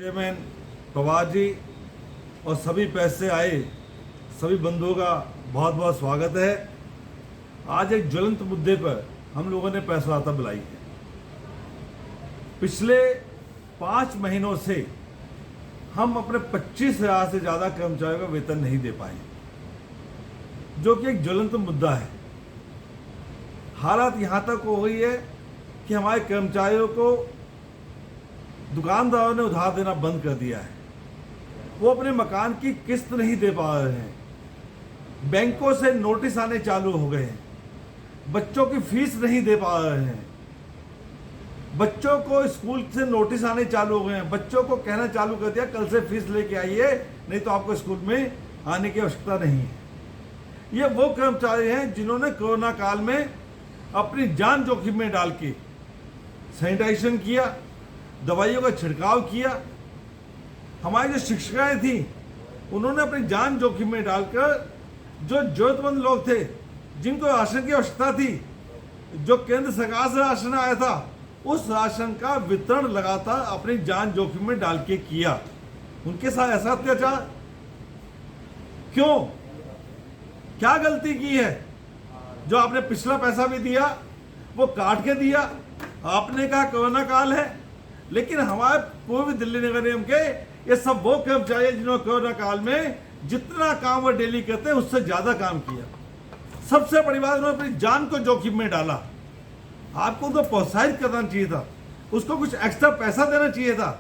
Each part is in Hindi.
चेयरमैन पवार जी और सभी पैसे आए सभी बंधुओं का बहुत बहुत स्वागत है। आज एक ज्वलंत मुद्दे पर हम लोगों ने प्रेस वार्ता बुलाई है। पिछले 5 महीनों से हम अपने 25,000 से ज़्यादा कर्मचारियों का वेतन नहीं दे पाए, जो कि एक ज्वलंत मुद्दा है। हालत यहाँ तक हो गई है कि हमारे कर्मचारियों को दुकानदारों ने उधार देना बंद कर दिया है। वो अपने मकान की किस्त नहीं दे पा रहे हैं, बैंकों से नोटिस आने चालू हो गए हैं, बच्चों की फीस नहीं दे पा रहे हैं, बच्चों को स्कूल से नोटिस आने चालू हो गए हैं, बच्चों को कहना चालू कर दिया कल से फीस लेके आइए, नहीं तो आपको स्कूल में आने की आवश्यकता नहीं है। ये वो कर्मचारी हैं जिन्होंने कोरोना काल में अपनी जान जोखिम में डाल के सैनिटाइजेशन किया, दवाइयों का छिड़काव किया। हमारी जो शिक्षिकाएं थी उन्होंने अपनी जान जोखिम में डालकर जो जरूरतमंद लोग थे, जिनको राशन की आवश्यकता थी, जो केंद्र सरकार से राशन आया था, उस राशन का वितरण लगातार अपनी जान जोखिम में डाल के किया। उनके साथ ऐसा अत्याचार क्यों? क्या गलती की है जो आपने पिछला पैसा भी दिया वो काट के दिया? आपने कहा कोरोना काल है, लेकिन हमारे पूर्वी दिल्ली नगर निगम के ये सब वो कर्मचारी हैं जिन्होंने कोरोना काल में जितना काम वो डेली करते हैं उससे ज्यादा काम किया। सबसे बड़ी बात, उन्होंने अपनी जान को जोखिम में डाला। आपको उनको प्रोत्साहित करना चाहिए था, उसको कुछ एक्स्ट्रा पैसा देना चाहिए था।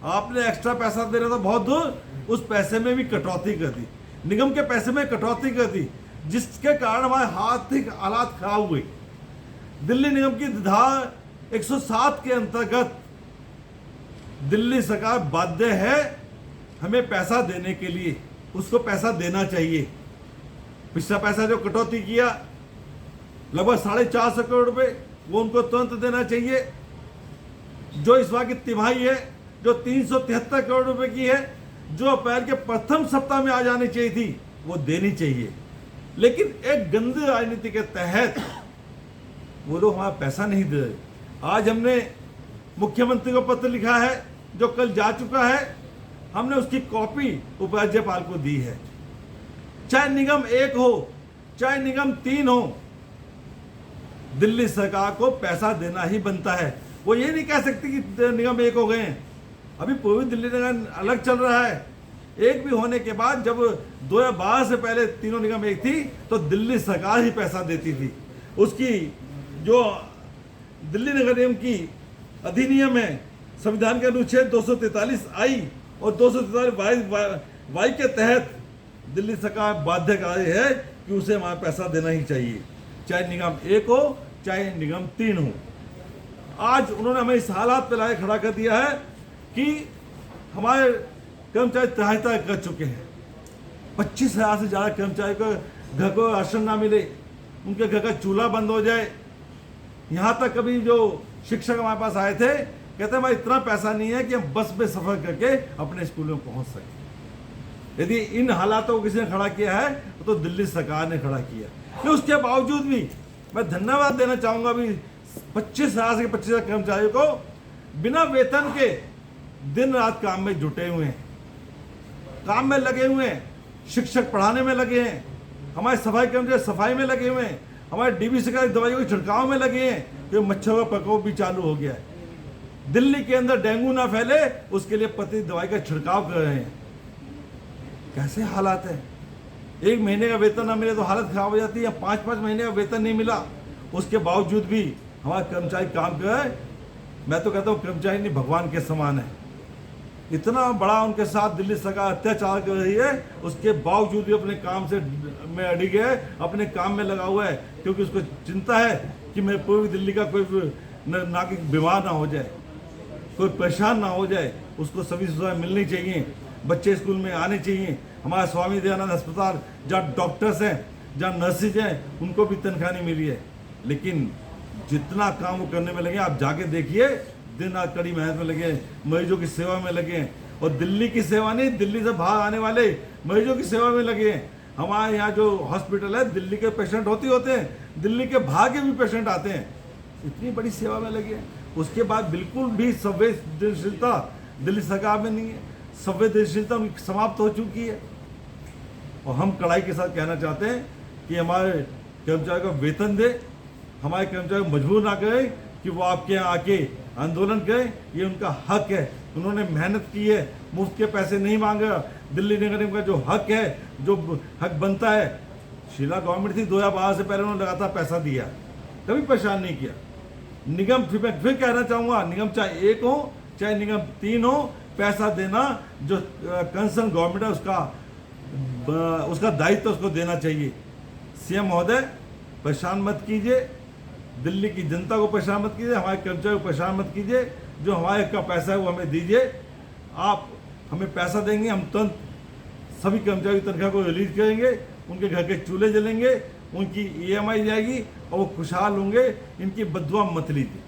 आपने एक्स्ट्रा पैसा दे रहा था बहुत दूर, उस पैसे में भी कटौती कर दी, निगम के पैसे में कटौती कर दी, जिसके कारण हमारे आर्थिक हालात खराब हुए। दिल्ली निगम की धारा 107 के अंतर्गत दिल्ली सरकार बाध्य है हमें पैसा देने के लिए, उसको पैसा देना चाहिए। पिछला पैसा जो कटौती किया लगभग 450 करोड़ रुपए, वो उनको तुरंत देना चाहिए। जो इस बार की तिमाही है जो 373 करोड़ रुपए की है, जो अप्रैल के प्रथम सप्ताह में आ जानी चाहिए थी, वो देनी चाहिए। लेकिन एक गंदी राजनीति के तहत वो लोग हमारा पैसा नहीं दे रहे। आज हमने मुख्यमंत्री को पत्र लिखा है जो कल जा चुका है, हमने उसकी कॉपी उपराज्यपाल को दी है। चाहे निगम 1 हो चाहे निगम 3 हो, दिल्ली सरकार को पैसा देना ही बनता है। वो ये नहीं कह सकती कि निगम 1 हो गए हैं। अभी पूर्वी दिल्ली निगम अलग चल रहा है। 1 भी होने के बाद जब 2012 से पहले तीनों निगम 1 थी तो दिल्ली सरकार ही पैसा देती थी। उसकी जो दिल्ली नगर निगम की अधिनियम है, संविधान के अनुच्छेद 243 आई और 243 वाई के तहत दिल्ली सरकार बाध्यकारी है कि उसे हमारा पैसा देना ही चाहिए, चाहे निगम 1 हो चाहे निगम 3 हो। आज उन्होंने हमें इस हालात पर लाए खड़ा कर दिया है कि हमारे कर्मचारी त्राहि कर चुके हैं। 25,000 से ज़्यादा कर्मचारी को घर को राशन ना मिले, उनके घर का चूल्हा बंद हो जाए। यहाँ तक कभी जो शिक्षक हमारे पास आए थे, कहते हैं भाई इतना पैसा नहीं है कि हम बस में सफ़र करके अपने स्कूल में पहुँच सकें। यदि इन हालातों को किसी ने खड़ा किया है तो दिल्ली सरकार ने खड़ा किया। लेकिन उसके बावजूद भी मैं धन्यवाद देना चाहूँगा भी 25,000 से 25,000 कर्मचारियों को बिना वेतन के दिन रात काम में जुटे हुए हैं, काम में लगे हुए हैं। शिक्षक पढ़ाने में लगे हैं, हमारे सफाई कर्मचारी सफाई में लगे हुए हैं, हमारे डीबीसी का दवाइयों के छिड़काव में लगे हैं। तो मच्छरों का प्रकोप भी चालू हो गया है। दिल्ली के अंदर डेंगू ना फैले उसके लिए पति दवाई का छिड़काव कर रहे हैं। कैसे हालात है? 1 महीने का वेतन ना मिले तो हालत खराब हो जाती है। 5-5 महीने का वेतन नहीं मिला, उसके बावजूद भी हमारे कर्मचारी काम कर रहे हैं। मैं तो कहता हूँ कर्मचारी नहीं भगवान के समान है। इतना बड़ा उनके साथ दिल्ली सरकार अत्याचार कर रही है, उसके बावजूद भी अपने काम से में अड़ी गए, अपने काम में लगा हुआ है, क्योंकि उसको चिंता है कि मैं पूर्वी दिल्ली का कोई नागरिक बीमार ना हो जाए, कोई परेशान ना हो जाए। उसको सभी सुविधाएं मिलनी चाहिए, बच्चे स्कूल में आने चाहिए। हमारा स्वामी दयानंद अस्पताल जहाँ डॉक्टर्स हैं, जहाँ नर्सिज हैं, उनको भी तनख्वाह नहीं मिली है। लेकिन जितना काम वो करने में लगे, आप जाके देखिए, दिन रात कड़ी मेहनत में लगे, मरीजों की सेवा में लगे हैं। और दिल्ली की सेवा नहीं, दिल्ली से बाहर आने वाले मरीजों की सेवा में लगे हैं। हमारे यहाँ जो हॉस्पिटल है, दिल्ली के पेशेंट होते हैं, दिल्ली के बाहर के भी पेशेंट आते हैं। इतनी बड़ी सेवा में लगे हैं। उसके बाद बिल्कुल भी संवेदनशीलता दिल्ली सरकार में नहीं है, संवेदनशीलता उनकी समाप्त हो चुकी है। और हम कड़ाई के साथ कहना चाहते हैं कि हमारे कर्मचारियों को वेतन दे, हमारे कर्मचारियों को मजबूर ना करें कि वो आपके यहाँ आके आंदोलन करें, ये उनका हक है। उन्होंने मेहनत की है, मुफ्त के पैसे नहीं मांगा। दिल्ली नगर निगम का जो हक है, जो हक बनता है, शीला गवर्नमेंट थी 2012 से पहले उन्होंने लगातार पैसा दिया, कभी परेशान नहीं किया। निगम फिर कहना चाहूँगा, निगम चाहे 1 हो चाहे निगम 3 हो, पैसा देना जो कंसर्न गवर्नमेंट है उसका दायित्व उसको देना चाहिए। सीएम महोदय परेशान मत कीजिए, दिल्ली की जनता को परेशान मत कीजिए, हमारे कर्मचारियों को परेशान मत कीजिए। जो हमारे का पैसा है वो हमें दीजिए। आप हमें पैसा देंगे, हम तुरंत सभी कर्मचारियों की तनख्वाह को रिलीज करेंगे, उनके घर के चूल्हे जलेंगे, उनकी EMI जाएगी और वो खुशहाल होंगे। इनकी बददुआ मत लीजिए।